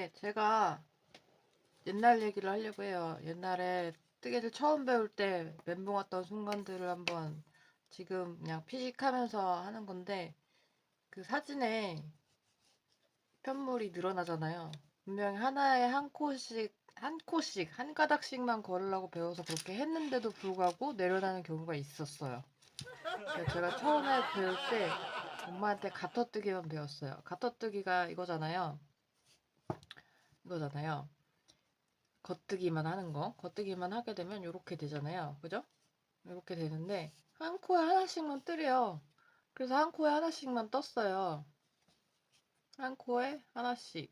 네, 제가 옛날 얘기를 하려고 해요. 옛날에 뜨개질 처음 배울 때 멘붕 왔던 순간들을 한번 지금 그냥 피식하면서 하는 건데, 그 사진에 편물이 늘어나잖아요. 분명히 하나에 한 가닥씩만 걸으려고 배워서 그렇게 했는데도 불구하고 내려가는 경우가 있었어요. 그러니까 제가 처음에 배울 때 엄마한테 가터뜨기만 배웠어요. 가터뜨기가 이거잖아요. 이거잖아요. 겉뜨기만 하는 거. 겉뜨기만 하게 되면 이렇게 되잖아요. 그죠? 이렇게 되는데 한 코에 하나씩만 뜨래요. 그래서 한 코에 하나씩만 떴어요. 한 코에 하나씩.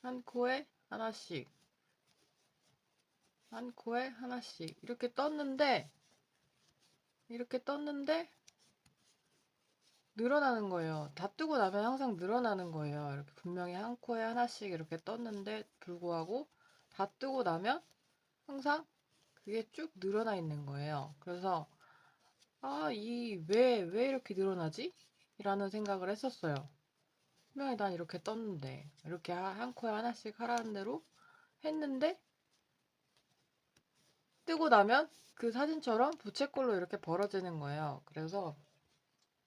한 코에 하나씩. 한 코에 하나씩. 이렇게 떴는데 늘어나는 거예요. 다 뜨고 나면 항상 늘어나는 거예요. 이렇게 분명히 한 코에 하나씩 이렇게 떴는데 불구하고 다 뜨고 나면 항상 그게 쭉 늘어나 있는 거예요. 그래서 왜 이렇게 늘어나지? 라는 생각을 했었어요. 분명히 난 이렇게 떴는데, 이렇게 한 코에 하나씩 하라는 대로 했는데, 뜨고 나면 그 사진처럼 부채꼴로 이렇게 벌어지는 거예요. 그래서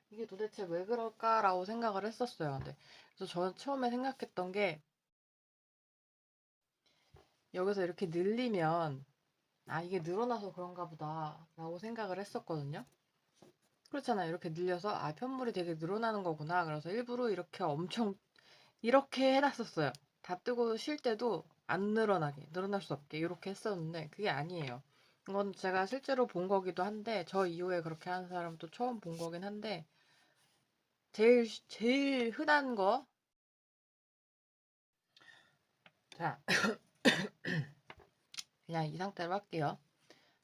이게 도대체 왜 그럴까라고 생각을 했었어요. 그래서 저는 처음에 생각했던 게, 여기서 이렇게 늘리면, 이게 늘어나서 그런가 보다, 라고 생각을 했었거든요. 그렇잖아요. 이렇게 늘려서, 편물이 되게 늘어나는 거구나. 그래서 일부러 이렇게 해놨었어요. 다 뜨고 쉴 때도 안 늘어나게, 늘어날 수 없게 이렇게 했었는데 그게 아니에요. 이건 제가 실제로 본 거기도 한데 저 이후에 그렇게 하는 사람도 처음 본 거긴 한데 제일 흔한 거. 자, 그냥 이 상태로 할게요.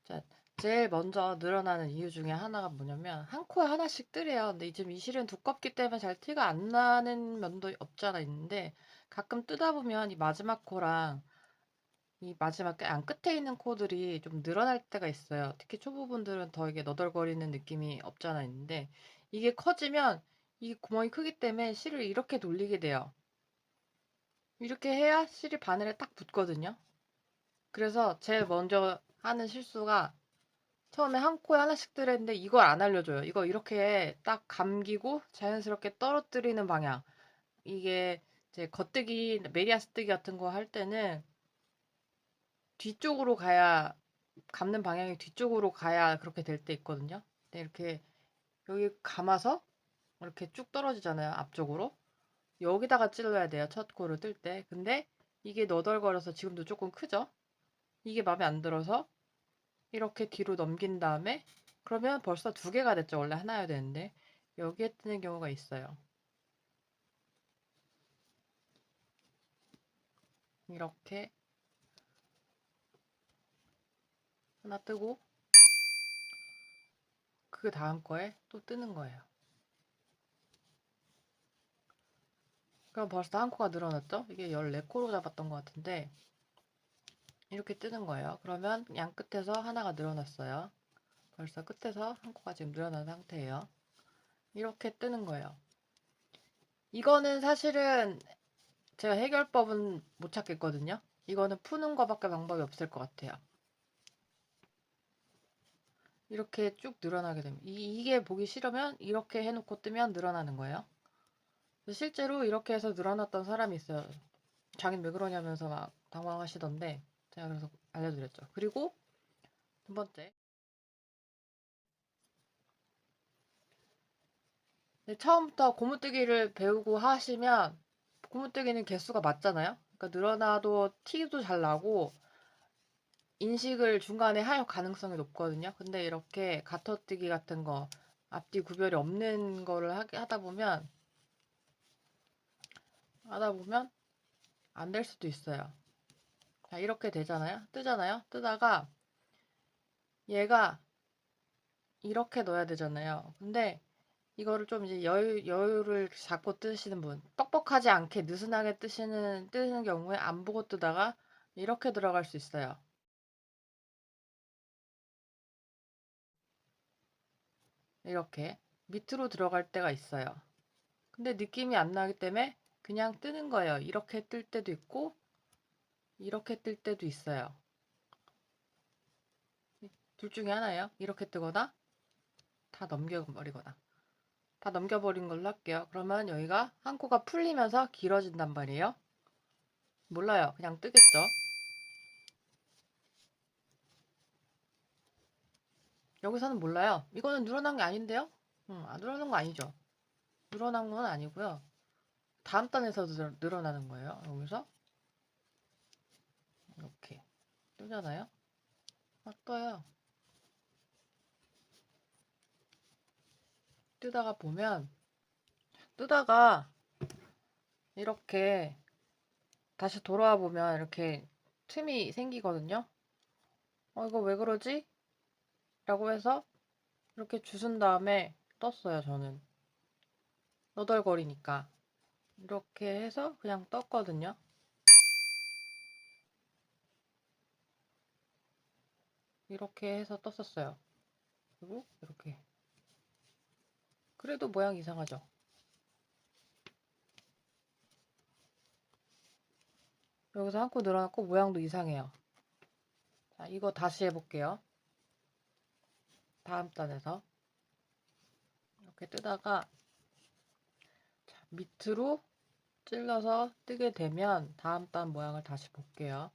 자, 제일 먼저 늘어나는 이유 중에 하나가 뭐냐면 한 코에 하나씩 뜨래요. 근데 지금 이 실은 두껍기 때문에 잘 티가 안 나는 면도 없잖아 있는데 가끔 뜨다 보면 이 마지막 코랑 이 마지막 안 끝에 있는 코들이 좀 늘어날 때가 있어요. 특히 초보분들은 더 이게 너덜거리는 느낌이 없잖아 있는데 이게 커지면 이 구멍이 크기 때문에 실을 이렇게 돌리게 돼요. 이렇게 해야 실이 바늘에 딱 붙거든요. 그래서 제일 먼저 하는 실수가 처음에 한 코에 하나씩 뜨랬는데 이걸 안 알려줘요. 이거 이렇게 딱 감기고 자연스럽게 떨어뜨리는 방향. 이게 이제 겉뜨기, 메리아스 뜨기 같은 거 할 때는 뒤쪽으로 가야 감는 방향이 뒤쪽으로 가야 그렇게 될 때 있거든요. 근데 이렇게 여기 감아서 이렇게 쭉 떨어지잖아요. 앞쪽으로. 여기다가 찔러야 돼요. 첫 코를 뜰 때. 근데 이게 너덜거려서 지금도 조금 크죠? 이게 마음에 안 들어서 이렇게 뒤로 넘긴 다음에 그러면 벌써 두 개가 됐죠. 원래 하나여야 되는데 여기에 뜨는 경우가 있어요. 이렇게 하나 뜨고 그 다음 거에 또 뜨는 거예요. 그럼 벌써 한 코가 늘어났죠? 이게 14코로 잡았던 것 같은데 이렇게 뜨는 거예요. 그러면 양 끝에서 하나가 늘어났어요. 벌써 끝에서 한 코가 지금 늘어난 상태예요. 이렇게 뜨는 거예요. 이거는 사실은 제가 해결법은 못 찾겠거든요. 이거는 푸는 거밖에 방법이 없을 것 같아요. 이렇게 쭉 늘어나게 됩니다. 이게 보기 싫으면 이렇게 해놓고 뜨면 늘어나는 거예요. 실제로 이렇게 해서 늘어났던 사람이 있어요. 자긴 왜 그러냐면서 막 당황하시던데 제가 그래서 알려드렸죠. 그리고 두 번째. 처음부터 고무뜨기를 배우고 하시면 고무뜨기는 개수가 맞잖아요. 그러니까 늘어나도 티도 잘 나고 인식을 중간에 할 가능성이 높거든요. 근데 이렇게 가터뜨기 같은 거 앞뒤 구별이 없는 거를 하다 보면 안 될 수도 있어요. 자, 이렇게 되잖아요. 뜨잖아요. 뜨다가 얘가 이렇게 넣어야 되잖아요. 근데 이거를 좀 이제 여유를 잡고 뜨시는 분, 뻑뻑하지 않게 느슨하게 뜨는 경우에 안 보고 뜨다가 이렇게 들어갈 수 있어요. 이렇게 밑으로 들어갈 때가 있어요. 근데 느낌이 안 나기 때문에 그냥 뜨는 거예요. 이렇게 뜰 때도 있고 이렇게 뜰 때도 있어요. 둘 중에 하나예요. 이렇게 뜨거나 다 넘겨버리거나. 다 넘겨버린 걸로 할게요. 그러면 여기가 한 코가 풀리면서 길어진단 말이에요. 몰라요. 그냥 뜨겠죠. 여기서는 몰라요. 이거는 늘어난 게 아닌데요? 늘어난 거 아니죠. 늘어난 건 아니고요. 다음 단에서 늘어나는 거예요. 여기서 이렇게 뜨잖아요. 떠요. 뜨다가 보면 뜨다가 이렇게 다시 돌아와 보면 이렇게 틈이 생기거든요. 이거 왜 그러지? 라고 해서 이렇게 주순 다음에 떴어요. 저는 너덜거리니까 이렇게 해서 그냥 떴거든요. 이렇게 해서 떴었어요. 그리고 이렇게. 그래도 모양 이상하죠. 여기서 한 코 늘어났고 모양도 이상해요. 자, 이거 다시 해볼게요. 다음 단에서 이렇게 뜨다가 자, 밑으로 찔러서 뜨게 되면 다음 단 모양을 다시 볼게요.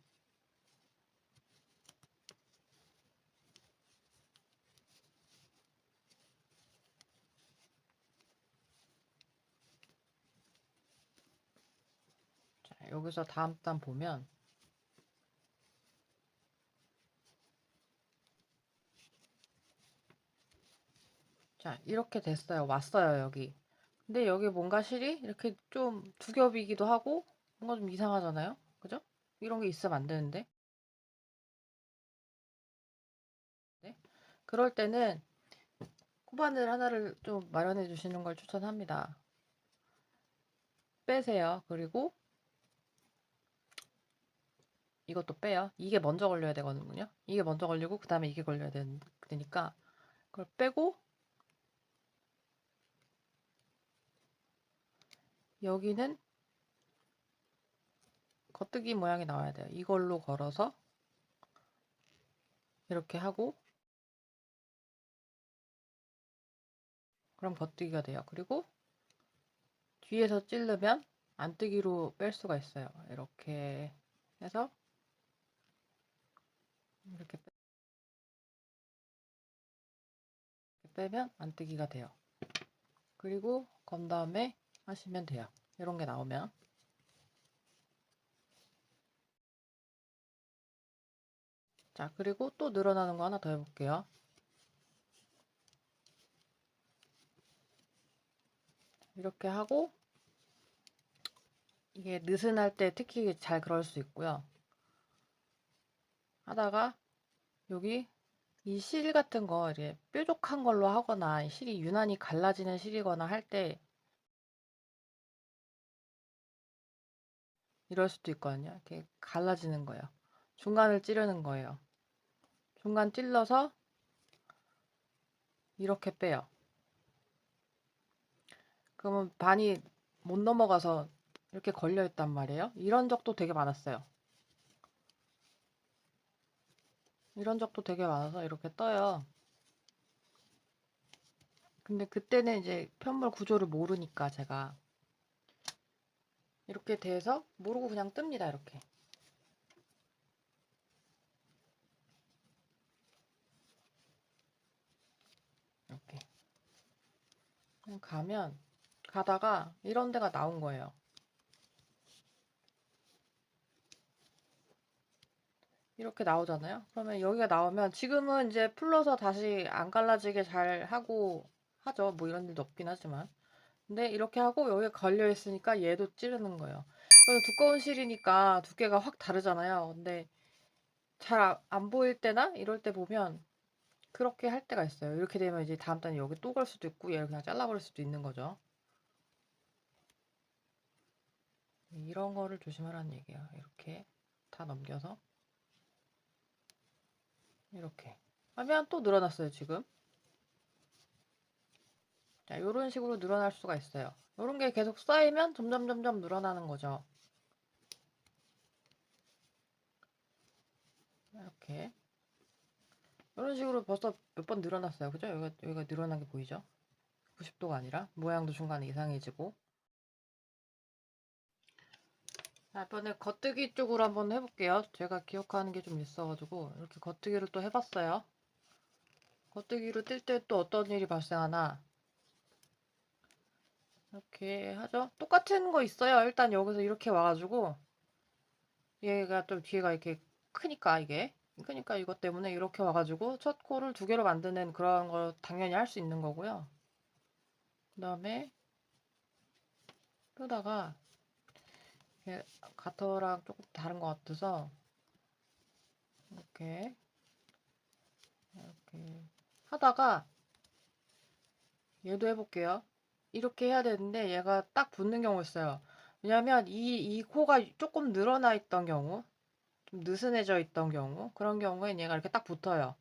자, 여기서 다음 단 보면 자, 이렇게 됐어요. 왔어요, 여기. 근데 여기 뭔가 실이 이렇게 좀 두 겹이기도 하고 뭔가 좀 이상하잖아요. 그죠? 이런 게 있으면 안 되는데. 네? 그럴 때는 코바늘 하나를 좀 마련해 주시는 걸 추천합니다. 빼세요. 그리고 이것도 빼요. 이게 먼저 걸려야 되거든요. 이게 먼저 걸리고 그 다음에 이게 걸려야 되니까 그걸 빼고 여기는 겉뜨기 모양이 나와야 돼요. 이걸로 걸어서 이렇게 하고 그럼 겉뜨기가 돼요. 그리고 뒤에서 찌르면 안뜨기로 뺄 수가 있어요. 이렇게 해서 이렇게 빼면 안뜨기가 돼요. 그리고 건 다음에 하시면 돼요. 이런 게 나오면 자, 그리고 또 늘어나는 거 하나 더 해볼게요. 이렇게 하고 이게 느슨할 때 특히 잘 그럴 수 있고요. 하다가 여기 이 실 같은 거 이제 뾰족한 걸로 하거나 실이 유난히 갈라지는 실이거나 할 때 이럴 수도 있거든요. 이렇게 갈라지는 거예요. 중간을 찌르는 거예요. 중간 찔러서 이렇게 빼요. 그러면 반이 못 넘어가서 이렇게 걸려 있단 말이에요. 이런 적도 되게 많았어요. 이런 적도 되게 많아서 이렇게 떠요. 근데 그때는 이제 편물 구조를 모르니까 제가 이렇게 돼서 모르고 그냥 뜹니다. 이렇게. 이렇게. 가면 가다가 이런 데가 나온 거예요. 이렇게 나오잖아요. 그러면 여기가 나오면 지금은 이제 풀러서 다시 안 갈라지게 잘 하고 하죠. 뭐 이런 일도 없긴 하지만. 근데 이렇게 하고 여기에 걸려 있으니까 얘도 찌르는 거예요. 그래서 두꺼운 실이니까 두께가 확 다르잖아요. 근데 잘 안 보일 때나 이럴 때 보면 그렇게 할 때가 있어요. 이렇게 되면 이제 다음 단에 여기 또 걸 수도 있고 얘를 그냥 잘라버릴 수도 있는 거죠. 이런 거를 조심하라는 얘기예요. 이렇게 다 넘겨서 이렇게 하면 또 늘어났어요. 지금 자, 이런 식으로 늘어날 수가 있어요. 이런 게 계속 쌓이면 점점 늘어나는 거죠. 이렇게. 이런 식으로 벌써 몇 번 늘어났어요. 그죠? 여기가 늘어난 게 보이죠? 90도가 아니라 모양도 중간에 이상해지고. 자, 이번에 겉뜨기 쪽으로 한번 해볼게요. 제가 기억하는 게 좀 있어가지고 이렇게 겉뜨기를 또 해봤어요. 겉뜨기로 뜰 때 또 어떤 일이 발생하나 이렇게 하죠. 똑같은 거 있어요. 일단 여기서 이렇게 와가지고 얘가 또 뒤에가 이렇게 크니까 이게 크니까 이것 때문에 이렇게 와가지고 첫 코를 두 개로 만드는 그런 거 당연히 할 수 있는 거고요. 그 다음에 끄다가 가터랑 조금 다른 것 같아서 이렇게 하다가 얘도 해볼게요. 이렇게 해야 되는데 얘가 딱 붙는 경우 있어요. 왜냐면 이 코가 조금 늘어나 있던 경우, 좀 느슨해져 있던 경우, 그런 경우엔 얘가 이렇게 딱 붙어요.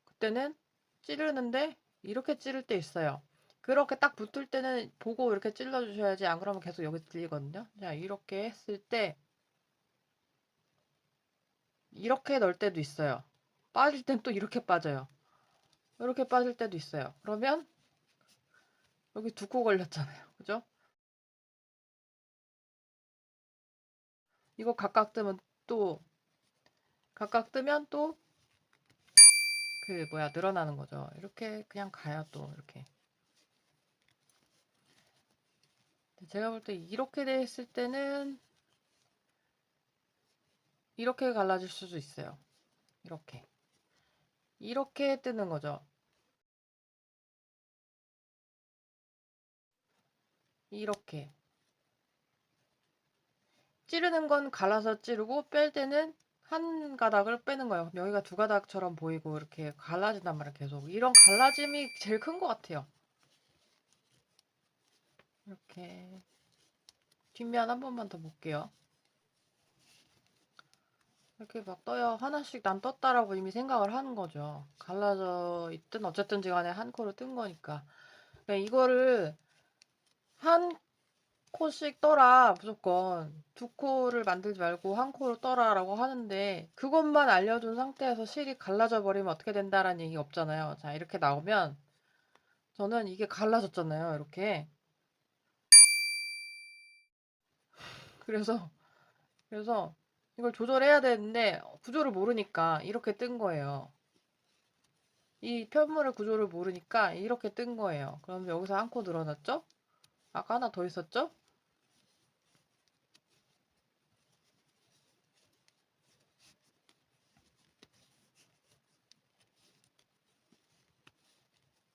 그때는 찌르는데 이렇게 찌를 때 있어요. 그렇게 딱 붙을 때는 보고 이렇게 찔러주셔야지, 안 그러면 계속 여기 찔리거든요. 자, 이렇게 했을 때 이렇게 넣을 때도 있어요. 빠질 땐 또 이렇게 빠져요. 이렇게 빠질 때도 있어요. 그러면 여기 두 코 걸렸잖아요. 그죠? 이거 각각 뜨면 또 그 뭐야 늘어나는 거죠. 이렇게 그냥 가요. 또 이렇게. 제가 볼 때 이렇게 됐을 때는 이렇게 갈라질 수도 있어요. 이렇게 뜨는 거죠. 이렇게 찌르는 건 갈라서 찌르고 뺄 때는 한 가닥을 빼는 거예요. 여기가 두 가닥처럼 보이고 이렇게 갈라진단 말이에요. 계속 이런 갈라짐이 제일 큰 것 같아요. 이렇게 뒷면 한 번만 더 볼게요. 이렇게 막 떠요. 하나씩 난 떴다라고 이미 생각을 하는 거죠. 갈라져 있든 어쨌든지 간에 한 코로 뜬 거니까. 그러니까 이거를 한 코씩 떠라 무조건 두 코를 만들지 말고 한 코로 떠라라고 하는데 그것만 알려준 상태에서 실이 갈라져 버리면 어떻게 된다라는 얘기가 없잖아요. 자, 이렇게 나오면 저는 이게 갈라졌잖아요. 이렇게. 그래서 그래서 이걸 조절해야 되는데 구조를 모르니까 이렇게 뜬 거예요. 이 편물의 구조를 모르니까 이렇게 뜬 거예요. 그럼 여기서 한 코 늘어났죠? 아까 하나 더 있었죠?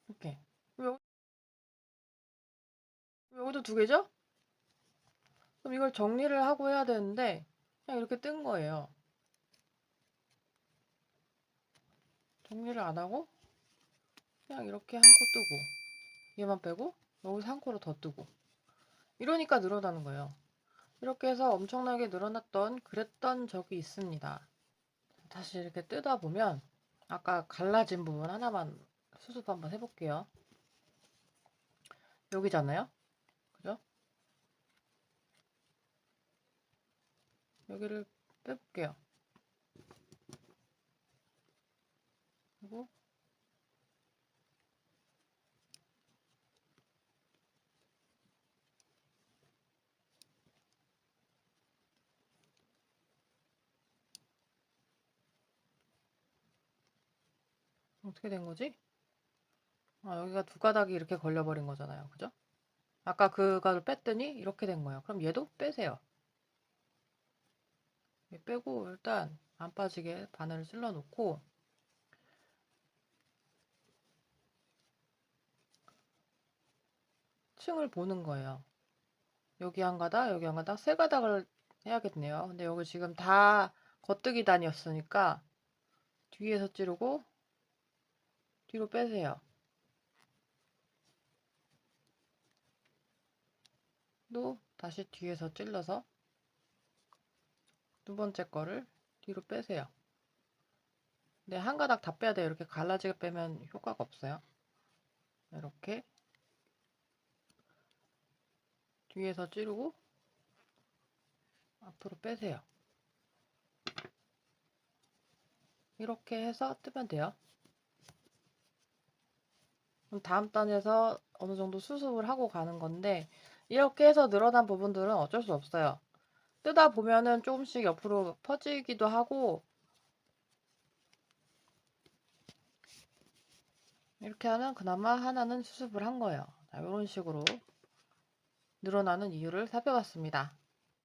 이렇게. 여기도 두 개죠? 그럼 이걸 정리를 하고 해야 되는데 그냥 이렇게 뜬 거예요. 정리를 안 하고 그냥 이렇게 한 코 뜨고 얘만 빼고 여기서 한 코로 더 뜨고 이러니까 늘어나는 거예요. 이렇게 해서 엄청나게 늘어났던 그랬던 적이 있습니다. 다시 이렇게 뜯어 보면 아까 갈라진 부분 하나만 수습 한번 해볼게요. 여기잖아요. 그죠? 여기를 빼볼게요. 그리고 어떻게 된 거지? 아, 여기가 두 가닥이 이렇게 걸려버린 거잖아요. 그죠? 아까 그거를 뺐더니 이렇게 된 거예요. 그럼 얘도 빼세요. 빼고 일단 안 빠지게 바늘을 찔러 놓고 층을 보는 거예요. 여기 한 가닥, 여기 한 가닥, 세 가닥을 해야겠네요. 근데 여기 지금 다 겉뜨기 단이었으니까 뒤에서 찌르고 뒤로 빼세요. 또 다시 뒤에서 찔러서 두 번째 거를 뒤로 빼세요. 근데 한 가닥 다 빼야 돼요. 이렇게 갈라지게 빼면 효과가 없어요. 이렇게 위에서 찌르고 앞으로 빼세요. 이렇게 해서 뜨면 돼요. 그럼 다음 단에서 어느 정도 수습을 하고 가는 건데, 이렇게 해서 늘어난 부분들은 어쩔 수 없어요. 뜨다 보면은 조금씩 옆으로 퍼지기도 하고, 이렇게 하면 그나마 하나는 수습을 한 거예요. 자, 이런 식으로 늘어나는 이유를 살펴봤습니다.